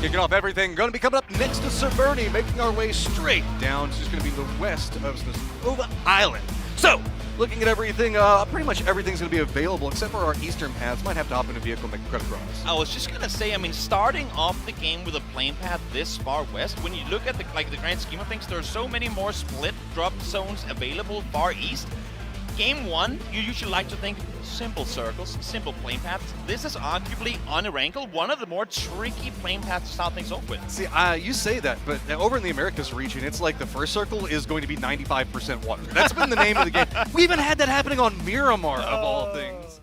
Kicking off everything, going to be coming up next to Severny, making our way straight down. It's just going to be the west of Snowva Island. So, looking at everything, pretty much everything's going to be available except for our eastern paths. Might have to hop in a vehicle and make a credit cross. I was just going to say, I mean, starting off the game with a plane path this far west, when you look at the grand scheme of things, there are so many more split drop zones available far east. Game one, you usually like to think simple circles, simple plane paths. This is arguably, on a wrinkle, one of the more tricky plane paths to start things off with. See, you say that, but over in the Americas region, it's like the first circle is going to be 95% water. That's been the name of the game. We even had that happening on Miramar, of all things.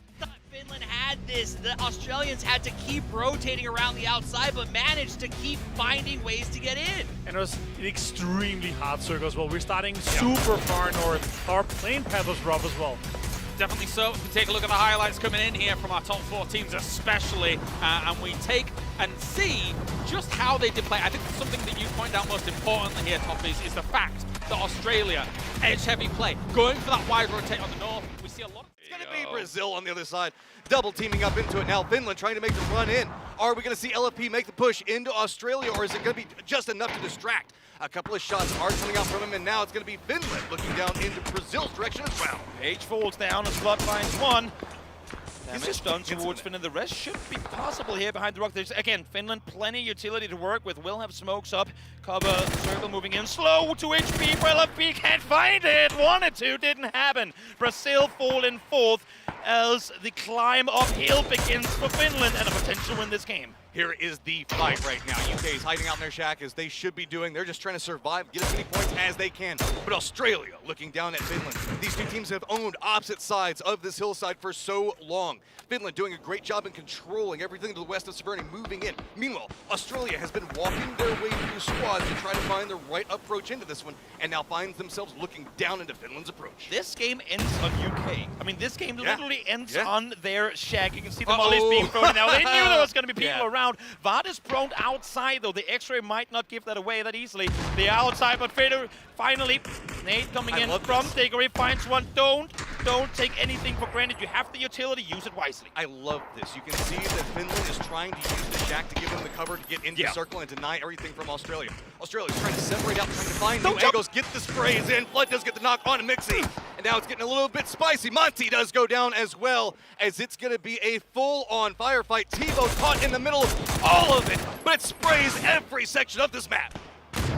Finland had this. The Australians had to keep rotating around the outside, but managed to keep finding ways to get in. And it was an extremely hard circle as well. We're starting super far north. Our plane path was rough as well. Definitely so. If we take a look at the highlights coming in here from our top 4 teams especially, and we take and see just how they did play. I think something that you point out most importantly here, Toppies, is the fact that Australia, edge-heavy play, going for that wide rotate on the north. We see a lot of... It's going to be Brazil on the other side, double teaming up into it now. Finland trying to make the run in. Are we going to see LFP make the push into Australia, or is it going to be just enough to distract? A couple of shots are coming out from him, and now it's going to be Finland looking down into Brazil's direction as well. Page falls down as Blood finds one. Damage done towards Finland. The rest should be possible here behind the rock. There's, again, Finland, plenty of utility to work with. Will have smokes up. Cover, circle moving in. Slow to HP for LFP. Can't find it. Wanted to, didn't happen. Brazil fall in fourth as the climb uphill begins for Finland and a potential win this game. Here is the fight right now. UK is hiding out in their shack as they should be doing. They're just trying to survive, get as many points as they can. But Australia looking down at Finland. These two teams have owned opposite sides of this hillside for so long. Finland doing a great job in controlling everything to the west of Severny, moving in. Meanwhile, Australia has been walking their way through squads to try to find the right approach into this one, and now finds themselves looking down into Finland's approach. This game ends on UK. I mean, this game literally ends on their shack. You can see the mollies being thrown out. They knew there was going to be people around. Vard is prone outside, though. The X-ray might not give that away that easily. The outside, but Fader finally, Nate coming in from Diggory, finds one. Don't take anything for granted. You have the utility, use it wisely. I love this. You can see that Finland is trying to use the shack to give them the cover to get into the circle and deny everything from Australia. Australia's trying to separate out, trying to find new angles, get the sprays in. Flood does get the knock on Mixie, and now it's getting a little bit spicy. Monty does go down as well, as it's going to be a full-on firefight. T-Bone caught in the middle of all of it, but it sprays every section of this map.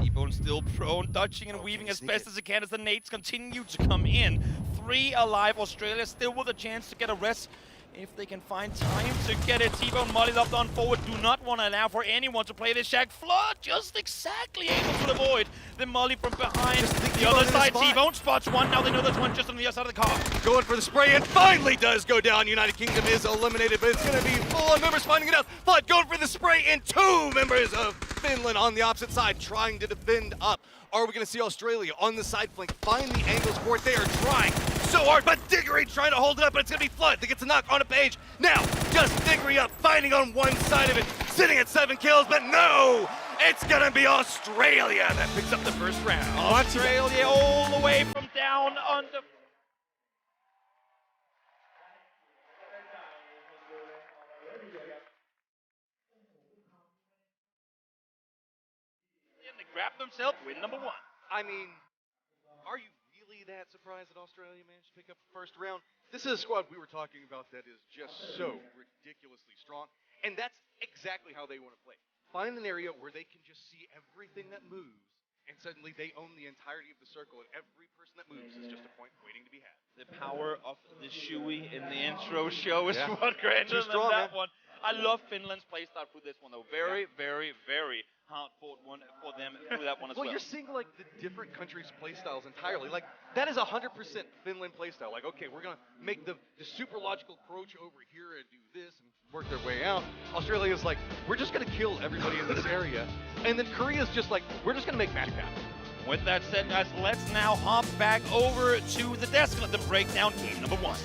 T-Bone still prone, dodging and weaving as best as it can as the nades continue to come in. 3 alive. Australia still with a chance to get a rest if they can find time to get it. T-Bone mollied up on forward. Do not want to allow for anyone to play this shack. Flood just exactly able to avoid the molly from behind. The other side, T-Bone spots one. Now they know there's one just on the other side of the car. Going for the spray and finally does go down. United Kingdom is eliminated, but it's going to be full-on members finding it out. Flood going for the spray and 2 members of Finland on the opposite side trying to defend up. Are we going to see Australia on the side flank find the angles for it? They are trying so hard, but Diggory trying to hold it up, but it's going to be Flood that gets a knock on a page. Now, just Diggory up, fighting on one side of it, sitting at 7 kills, but no! It's going to be Australia that picks up the first round. Australia all the way from down under. They grab themselves win number 1. I mean, are you really that surprised that Australia managed to pick up the first round? This is a squad we were talking about that is just so ridiculously strong, and that's exactly how they want to play. Find an area where they can just see everything that moves, and suddenly they own the entirety of the circle, and every person that moves is just a point waiting to be had. The power of the Shui in the intro show is what granted them strong, that one. I love Finland's playstyle through this one, though. Very, very, very hard-fought one for them through that one as well. Well, you're seeing, like, the different countries' playstyles entirely. Like, that is 100% Finland playstyle. Like, okay, we're going to make the super logical approach over here and do this and work their way out. Australia's like, we're just going to kill everybody in this area. And then Korea's just like, we're just going to make match happen. With that said, guys, let's now hop back over to the desk and let them break down game number 1.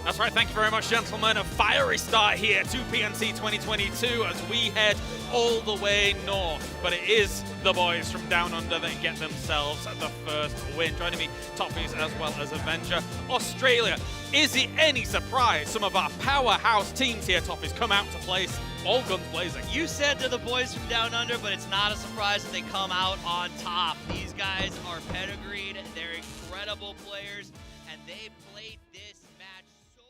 That's right, thank you very much, gentlemen. A fiery start here to PNC 2022 as we head all the way north. But it is the boys from down under that get themselves the first win. Joining me, Toppies as well as Avenger. Australia, is it any surprise some of our powerhouse teams here, Toppies, come out to place all guns blazing. You said to the boys from down under, but it's not a surprise that they come out on top. These guys are pedigreed, they're incredible players, and they played this match so...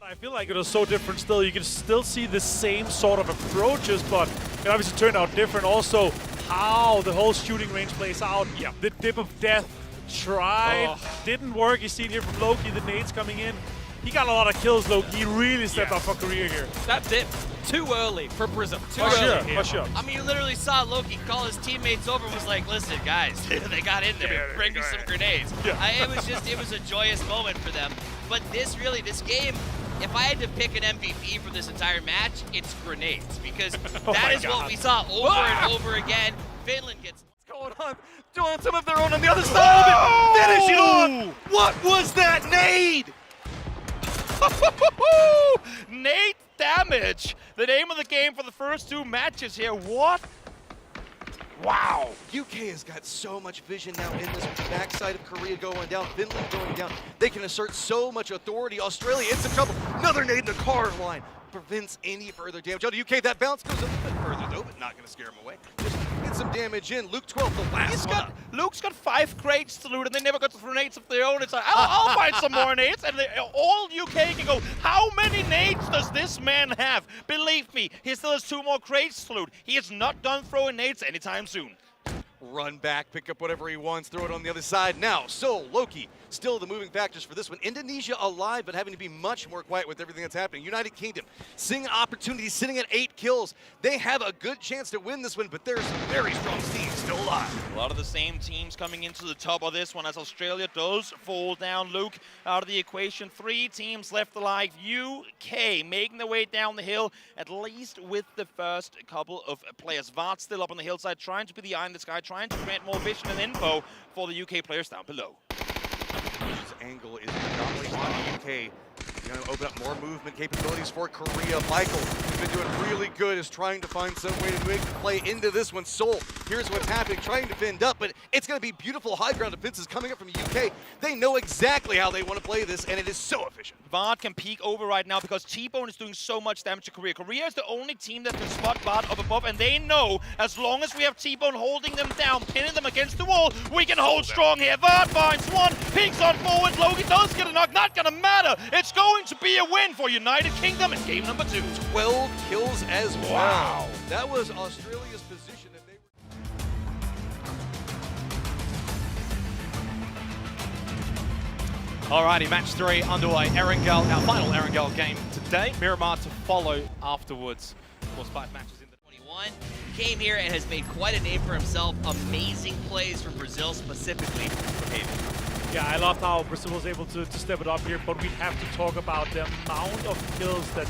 I feel like it was so different still. You can still see the same sort of approaches, but it obviously turned out different. Also, how the whole shooting range plays out. Yeah. The dip of death tried, didn't work. You see it here from Loki, the nades coming in. He got a lot of kills, Loki. He really stepped up for career here. That dip, too early for Prism. Too For early sure, here. for sure. I mean, you literally saw Loki call his teammates over and was like, listen, guys, they got in there. Bring me some grenades. Yeah. It was a joyous moment for them. But this game, if I had to pick an MVP for this entire match, it's grenades. Because that is what we saw over and over again. Finland gets... What's going on? Doing some of their own on the other side of it. Finishing on. What was that nade? Nate damage. The name of the game for the first two matches here. What? Wow. UK has got so much vision now in this backside of Korea going down, Finland going down. They can assert so much authority. Australia in some trouble. Another nade in the car line prevents any further damage. On the UK, that bounce goes a little bit further though, but not going to scare him away. Just get some damage in. Luke 12, the last one. Luke's got 5 crates to loot, and they never got the grenades of their own. It's like, I'll find some more nades, and all UK can go, how many nades does this man have? Believe me, he still has 2 more crates to loot. He is not done throwing nades anytime soon. Run back, pick up whatever he wants, throw it on the other side. Now, Seoul, Loki, still the moving factors for this one. Indonesia alive, but having to be much more quiet with everything that's happening. United Kingdom, seeing opportunities, sitting at 8 kills. They have a good chance to win this one, but there's some very strong teams still alive. A lot of the same teams coming into the top of this one as Australia does fall down. Luke out of the equation. 3 teams left alive. UK making their way down the hill, at least with the first couple of players. Vart still up on the hillside, trying to be the eye in the sky, trying to grant more vision and info for the UK players down below. This angle is predominantly on the UK. Going to open up more movement capabilities for Korea. Michael, who's been doing really good, is trying to find some way to make the play into this one. Seoul, here's what's happening, trying to fend up, but it's going to be beautiful high ground defenses coming up from the UK. They know exactly how they want to play this, and it is so efficient. Vart can peek over right now because T-Bone is doing so much damage to Korea. Korea is the only team that can spot Vart up above, and they know as long as we have T-Bone holding them down, pinning them against the wall, we can hold strong here. Vart finds one, peeks on forward. Logan does get a knock, not going to matter. It's going to be a win for United Kingdom in game number 2. 12 kills as well. Wow. That was Australia's position. If they were... Alrighty, match 3 underway. Erangel, our final Erangel game today. Miramar to follow afterwards. Of course, 5 matches in the 21 came here and has made quite a name for himself. Amazing plays for Brazil, specifically from Haven. Yeah, I loved how Brazil was able to step it up here, but we have to talk about the amount of kills that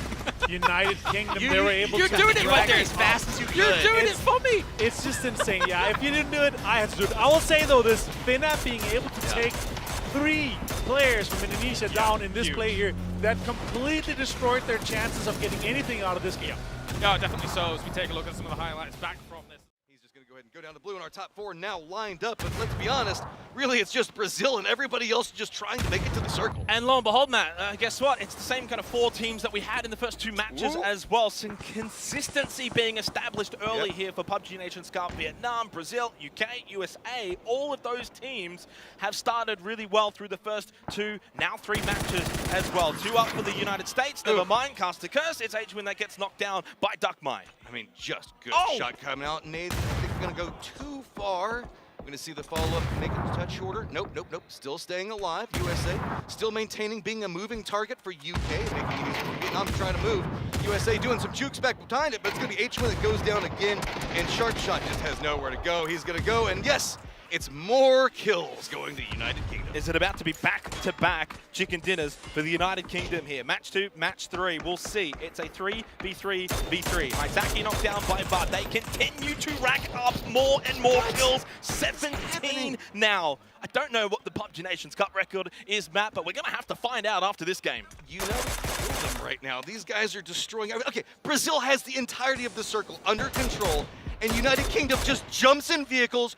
United Kingdom they were able to doing it right there drag as fast as you could. You're doing it for me! It's just insane. Yeah, if you didn't do it, I had to do it. I will say though, this Finna being able to take 3 players from Indonesia down in this play here, that completely destroyed their chances of getting anything out of this game. Yeah, definitely so. As we take a look at some of the highlights back from this. He's just going to go ahead and go down to blue, and our top 4 now lined up. But let's be honest, really it's just Brazil and everybody else just trying to make it to the circle. And lo and behold, Matt, guess what? It's the same kind of 4 teams that we had in the first 2 matches as well. Some consistency being established early here for PUBG Nation Scout. Vietnam, Brazil, UK, USA, all of those teams have started really well through the first 2, now 3 matches as well. 2 up for the United States. Never mind, Caster Curse. It's HWin that gets knocked down by Duckmine. I mean, just good shot coming out. Nade, I think we're going to go too far. We're going to see the follow-up make it a touch shorter. Nope, nope, nope. Still staying alive. USA still maintaining being a moving target for UK, making it easy for Vietnam to try to move. USA doing some jukes back behind it, but it's going to be HWin that goes down again, and Sharp Shot just has nowhere to go. He's going to go, and yes, it's more kills going to United Kingdom. Is it about to be back-to-back chicken dinners for the United Kingdom here? Match 2, match 3, we'll see. It's a 3v3v3. Misaki knocked down by Bud. They continue to rack up more and more kills. 17 now. I don't know what the PUBG Nations Cup record is, Matt, but we're going to have to find out after this game. United Kingdom right now. These guys are destroying everything. Okay, Brazil has the entirety of the circle under control, and United Kingdom just jumps in vehicles,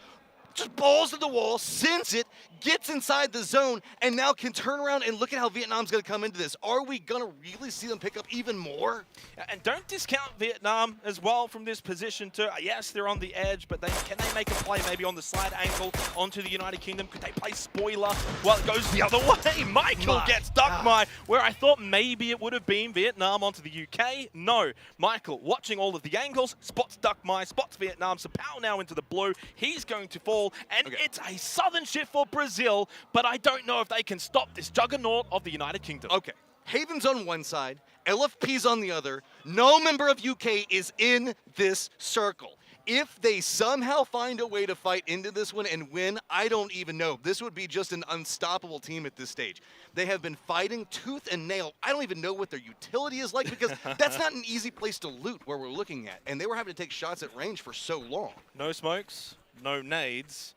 just balls to the wall, sends it, gets inside the zone, and now can turn around and look at how Vietnam's going to come into this. Are we going to really see them pick up even more? And don't discount Vietnam as well from this position too. Yes, they're on the edge, but can they make a play maybe on the slide angle onto the United Kingdom? Could they play spoiler? Well, it goes the other way. Michael gets Duck My, where I thought maybe it would have been Vietnam onto the UK. No, Michael, watching all of the angles, spots Duck My, spots Vietnam, so Pow now into the blue. He's going to fall, and it's a southern shift for Brazil, but I don't know if they can stop this juggernaut of the United Kingdom. Okay, Haven's on one side, LFP's on the other. No member of UK is in this circle. If they somehow find a way to fight into this one and win, I don't even know. This would be just an unstoppable team at this stage. They have been fighting tooth and nail. I don't even know what their utility is like, because that's not an easy place to loot where we're looking at. And they were having to take shots at range for so long. No smokes, no nades,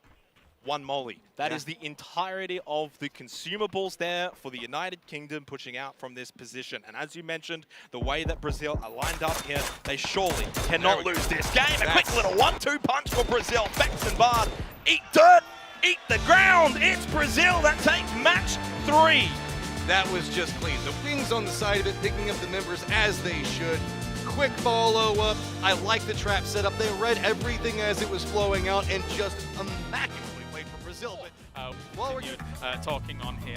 one molly. That is the entirety of the consumables there for the United Kingdom pushing out from this position. And as you mentioned, the way that Brazil are lined up here, they surely cannot lose this game. A quick little 1-2 punch for Brazil. Bex and Bard, eat dirt, eat the ground. It's Brazil that takes match 3. That was just clean. The wings on the side of it, picking up the members as they should. Quick follow-up. I like the trap setup. They read everything as it was flowing out and just immaculately played for Brazil. But while we're talking on here.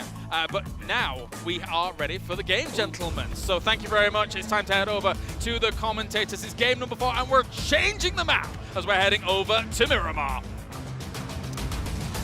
But now we are ready for the game, gentlemen. So thank you very much. It's time to head over to the commentators. It's game number 4, and we're changing the map as we're heading over to Miramar.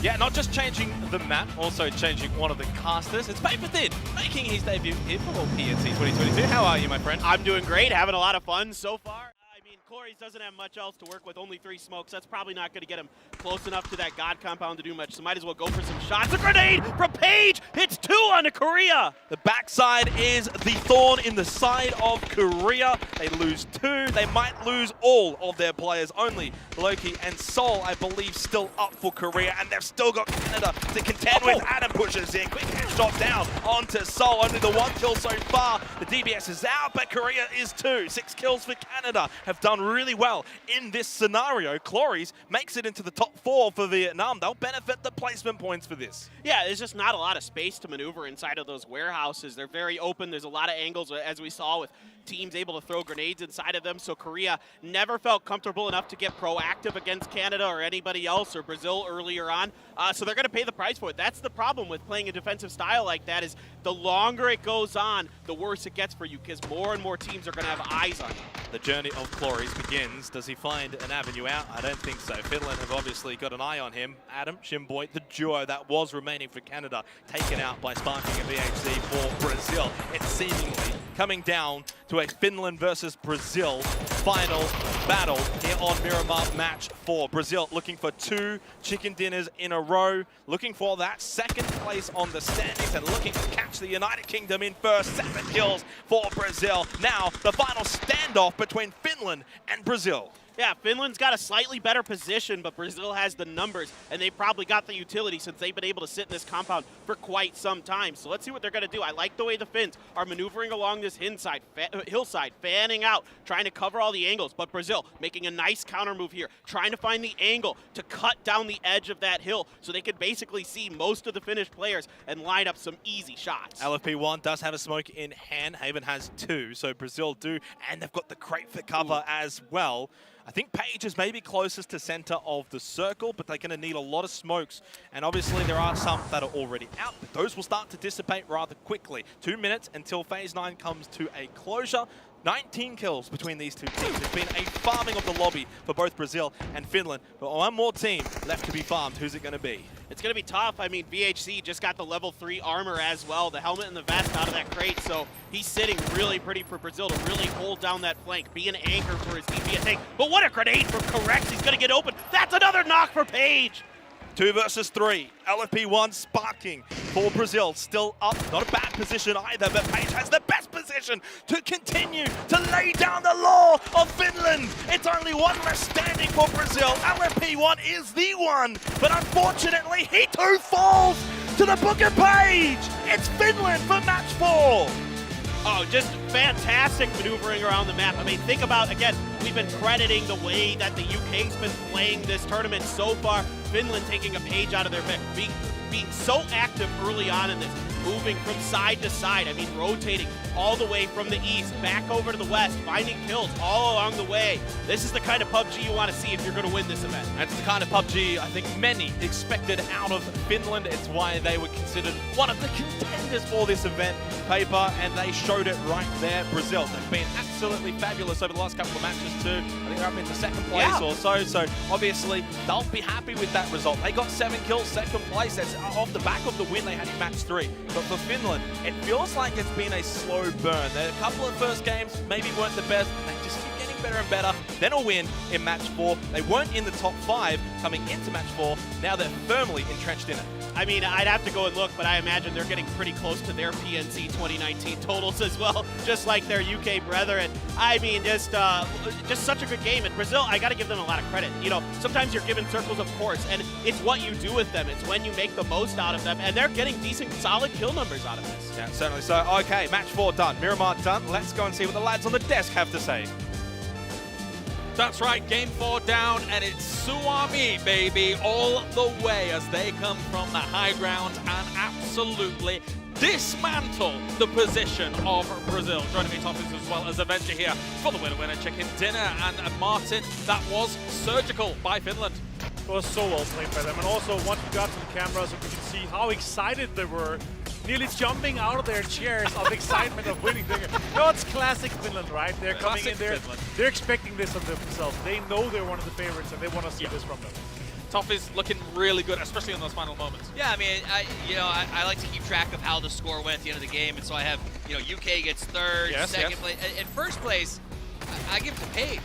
Yeah, not just changing the map, also changing one of the casters. It's Paper Thin, making his debut here for PNC 2022. How are you, my friend? I'm doing great, having a lot of fun so far. I mean, Corey's doesn't have much else to work with, only 3 smokes. That's probably not going to get him close enough to that God compound to do much, so might as well go for some shots. A grenade from Page! Hits 2 onto Korea! The backside is the thorn in the side of Korea. They lose 2. They might lose all of their players. Only Loki and Sol, I believe, still up for Korea, and they've still got Canada to contend with. Adam pushes in. Quick headshot down onto Sol. Only the 1 kill so far. The DBS is out, but Korea is 2. 6 kills for Canada. Have done really well in this scenario. Clories makes it into the top 4 for Vietnam. They'll benefit the placement points for this. Yeah, there's just not a lot of space to maneuver inside of those warehouses. They're very open. There's a lot of angles, as we saw, with teams able to throw grenades inside of them. So Korea never felt comfortable enough to get proactive against Canada or anybody else, or Brazil earlier on. So they're going to pay the price for it. That's the problem with playing a defensive style like that, is the longer it goes on, the worse it gets for you, because more and more teams are going to have eyes on you. The journey of Clories begins. Does he find an avenue out? I don't think so. Finland have obviously got an eye on him. Adam, Shimboy, the duo that was remaining for Canada, taken out by sparking a VHC for Brazil. It's seemingly coming down to a Finland versus Brazil final battle here on Miramar match 4. Brazil looking for 2 chicken dinners in a row, looking for that 2nd place on the standings and looking to catch the United Kingdom in first. 7 kills for Brazil. Now the final standoff between Finland and Brazil. Yeah, Finland's got a slightly better position, but Brazil has the numbers, and they probably got the utility since they've been able to sit in this compound for quite some time. So let's see what they're going to do. I like the way the Finns are maneuvering along this hillside, fanning out, trying to cover all the angles. But Brazil making a nice counter move here, trying to find the angle to cut down the edge of that hill so they could basically see most of the Finnish players and line up some easy shots. LFP1 does have a smoke in hand. Haven has 2, so Brazil do, and they've got the crate for cover as well. I think Page is maybe closest to center of the circle, but they're going to need a lot of smokes. And obviously there are some that are already out, but those will start to dissipate rather quickly. 2 minutes until Phase 9 comes to a closure. 19 kills between these 2 teams. It's been a farming of the lobby for both Brazil and Finland. But one more team left to be farmed. Who's it going to be? It's going to be tough. I mean, VHC just got the level 3 armor as well, the helmet and the vest out of that crate, so he's sitting really pretty for Brazil to really hold down that flank, be an anchor for his DPS tank. But what a grenade from Correx. He's going to get open. That's another knock for Page. 2 versus 3. LFP1 sparking for Brazil. Still up, not a bad position either, but Page has the best position to continue to lay down the law of Finland. It's only one less standing for Brazil. LFP1 is the one, but unfortunately, he too falls to the Book of Page. It's Finland for match 4. Oh, just fantastic maneuvering around the map. I mean, think about, again, we've been crediting the way that the UK's been playing this tournament so far. Finland taking a page out of their book, being so active early on in this, moving from side to side. I mean, rotating all the way from the east, back over to the west, finding kills all along the way. This is the kind of PUBG you want to see if you're going to win this event. That's the kind of PUBG I think many expected out of Finland. It's why they were considered one of the contenders for this event, Paper, and they showed it right there. Brazil, they've been absolutely fabulous over the last couple of matches too. I think they're up into second place or so obviously they'll be happy with that result. They got 7 kills, second place. That's off the back of the win they had in match 3. But for Finland, it feels like it's been a slow burn. A couple of first games maybe weren't the best. They just keep getting better and better. Then a win in match 4. They weren't in the top 5 coming into match 4. Now they're firmly entrenched in it. I mean, I'd have to go and look, but I imagine they're getting pretty close to their PNC 2019 totals as well, just like their UK brethren. I mean, just such a good game. And Brazil, I got to give them a lot of credit. You know, sometimes you're given circles of course, and it's what you do with them. It's when you make the most out of them, and they're getting decent, solid kill numbers out of this. Yeah, certainly. So, okay, match 4 done. Miramar done. Let's go and see what the lads on the desk have to say. That's right, game 4 down, and it's Suomi, baby, all the way as they come from the high ground and absolutely dismantle the position of Brazil. Joining me, Toffees, as well as Avenger here for the winner chicken dinner. And Martin, that was surgical by Finland. It was so well played by them. And also, once we got to the cameras, we could see how excited they were, nearly jumping out of their chairs of excitement of winning. No, it's classic Finland, right? They're coming in there. They're expecting this of themselves. They know they're one of the favorites, and they want to see this from them. Toffee's looking really good, especially in those final moments. Yeah, I mean, I like to keep track of how the score went at the end of the game, and so I have, UK gets third, second place. In first place, I give it to Page.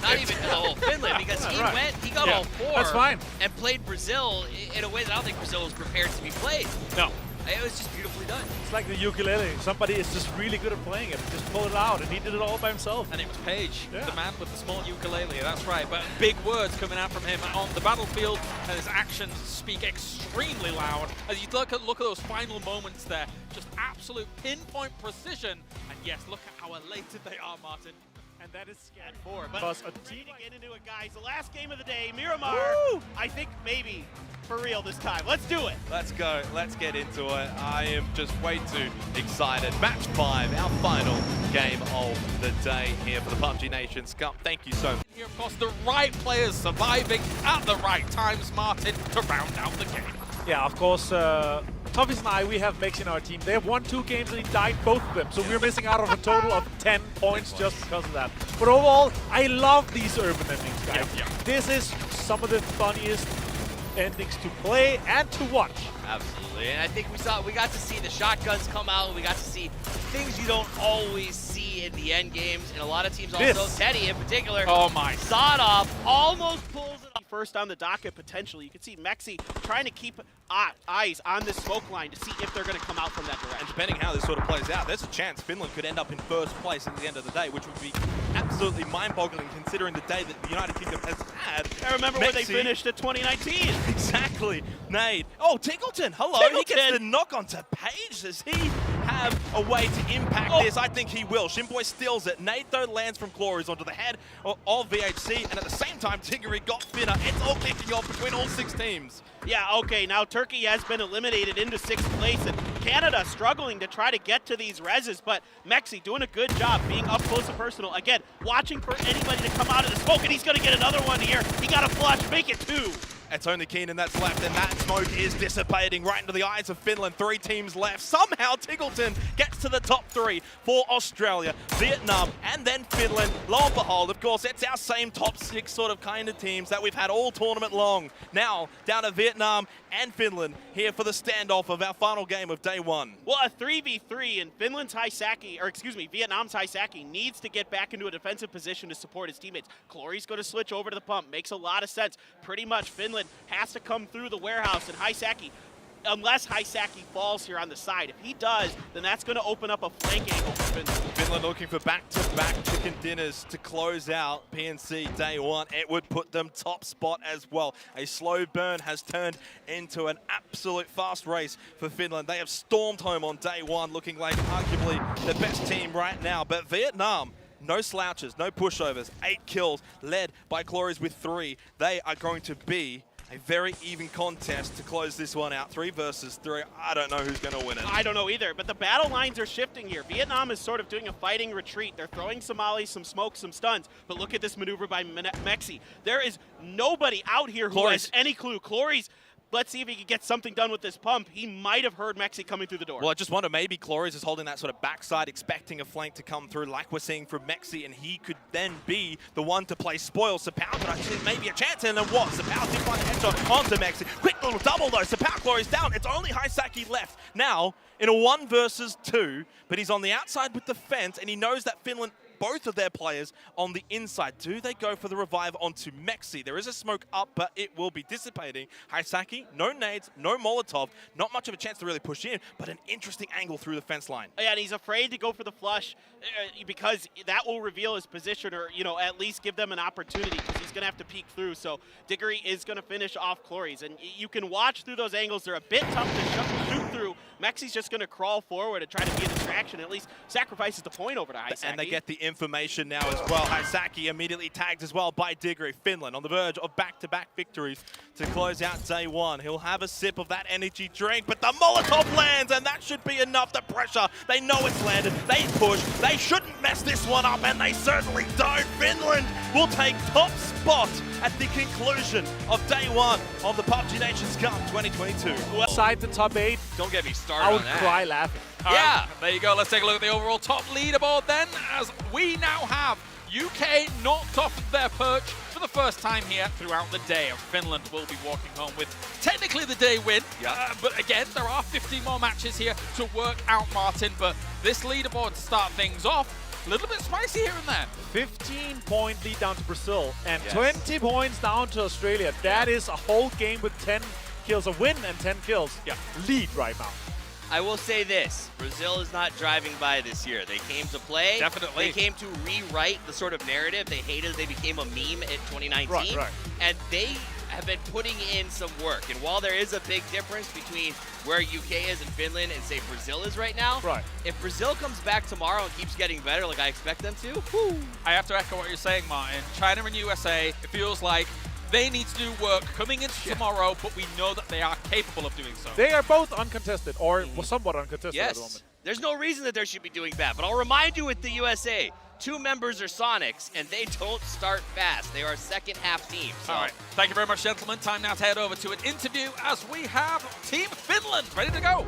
Not even to the whole Finland, because he got all 4. That's fine. And played Brazil in a way that I don't think Brazil was prepared to be played. No. It was just beautifully done. It's like the ukulele. Somebody is just really good at playing it. Just pull it out, and he did it all by himself. And it was Page, the man with the small ukulele, that's right. But big words coming out from him on the battlefield, and his actions speak extremely loud. As you look at those final moments there, just absolute pinpoint precision. And yes, look at how elated they are, Martin. And that is scary. 4. But Because ready to get into it, guys. The last game of the day, Miramar. Woo! I think maybe for real this time. Let's do it. Let's go. Let's get into it. I am just way too excited. Match 5, our final game of the day here for the PUBG Nations Cup. Thank you so much. Here, of course, the right players surviving at the right times, Martin, to round out the game. Yeah, of course, Toffees and I, we have Mex in our team. They have won 2 games and he died both of them. So we're missing out on a total of 10 points just because of that. But overall, I love these urban endings, guys. This is some of the funniest endings to play and to watch. Absolutely, and I think we got to see the shotguns come out. We got to see things you don't always see in the end games, and a lot of teams also. Teddy in particular. Oh my! Sawed almost pulls it off. First on the docket potentially. You can see Mexi trying to keep eyes on the smoke line to see if they're going to come out from that direction. And depending how this sort of plays out, there's a chance Finland could end up in first place at the end of the day, which would be absolutely mind-boggling considering the day that the United Kingdom has had. I remember where they finished at 2019. Exactly. Nade. Oh, Tiggleton. Hello. Tiggleton. He gets the knock onto Page. Does he have a way to impact this? I think he will. Shimboy steals it. Nade, though, lands from Glories onto the head of VHC, and at the same time, Tiggery got Finna. It's all kicking off between all 6 teams. Yeah, okay, now Turkey has been eliminated into 6th place, and Canada struggling to try to get to these reses, but Mexi doing a good job being up close and personal. Again, watching for anybody to come out of the smoke, and he's going to get another one here. He got a flush, make it 2. It's only Keenan that's left, and that smoke is dissipating right into the eyes of Finland. 3 teams left. Somehow Tiggleton gets to the top 3 for Australia, Vietnam, and then Finland. Lo and behold, of course, it's our same top 6 sort of kind of teams that we've had all tournament long. Now, down to Vietnam and Finland here for the standoff of our final game of day 1. Well, a 3v3, and Vietnam's Haisaki needs to get back into a defensive position to support his teammates. Clory's going to switch over to the pump. Makes a lot of sense. Pretty much Finland Finland has to come through the warehouse, and Hisaki, unless Hisaki falls here on the side. If he does, then that's going to open up a flank angle for Finland. Finland looking for back-to-back chicken dinners to close out PNC day one. It would put them top spot as well. A slow burn has turned into an absolute fast race for Finland. They have stormed home on day one, looking like arguably the best team right now. But Vietnam, no slouches, no pushovers, 8 kills, led by Clories with 3. They are going to be a very even contest to close this one out. 3 versus 3. I don't know who's going to win it. I don't know either, but the battle lines are shifting here. Vietnam is sort of doing a fighting retreat. They're throwing some mollies, some smoke, some stuns, but look at this maneuver by Mexi. There is nobody out here who has any clue. Clories, let's see if he can get something done with this pump. He might have heard Mexi coming through the door. Well, I just wonder, maybe Clories is holding that sort of backside, expecting a flank to come through like we're seeing from Mexi, and he could then be the one to play spoil. Sapao could actually maybe a chance, and then what? Sapao did find a headshot onto Mexi. Quick little double though, Sapao Clories down. It's only Hisaki left now in a 1 versus 2, but he's on the outside with the fence, and he knows that Finland, both of their players on the inside. Do they go for the revive onto Mexi? There is a smoke up, but it will be dissipating. Hisaki, no nades, no Molotov, not much of a chance to really push in, but an interesting angle through the fence line. Yeah, and he's afraid to go for the flush because that will reveal his position, or, you know, at least give them an opportunity, because he's going to have to peek through. So Diggory is going to finish off Clories, and you can watch through those angles. They're a bit tough to shoot through. Mexi's just going to crawl forward and try to be a distraction, at least sacrifices the point over to Hisaki. And they get the information now as well. Hisaki immediately tagged as well by Diggory. Finland on the verge of back-to-back victories to close out day one. He'll have a sip of that energy drink, but the Molotov lands, and that should be enough. The pressure, they know it's landed. They push. They shouldn't mess this one up, and they certainly don't. Finland will take top spot at the conclusion of day one of the PUBG Nations Cup 2022. Inside the top 8, Don't get me started I would on that. cry laughing. Yeah, there you go. Let's take a look at the overall top leaderboard then, as we now have UK knocked off their perch for the first time here throughout the day. And Finland will be walking home with technically the day win. But again, there are 15 more matches here to work out, Martin. But this leaderboard to start things off, a little bit spicy here and there. 15-point lead down to Brazil and 20 points down to Australia. That is a whole game with 10 kills, a win and 10 kills. Lead right now. I will say this, Brazil is not driving by this year. They came to play. Definitely. They came to rewrite the sort of narrative they hated. They became a meme in 2019. Right. And they have been putting in some work. And while there is a big difference between where UK is in Finland and, say, Brazil is right now, if Brazil comes back tomorrow and keeps getting better like I expect them to, I have to echo what you're saying, Martin. China and USA, it feels like they need to do work coming into tomorrow, but we know that they are capable of doing so. They are both uncontested, or somewhat uncontested at the moment. There's no reason that they should be doing bad. But I'll remind you with the USA, 2 members are Sonics, and they don't start fast. They are a second-half team. So. All right. Thank you very much, gentlemen. Time now to head over to an interview as we have Team Finland ready to go.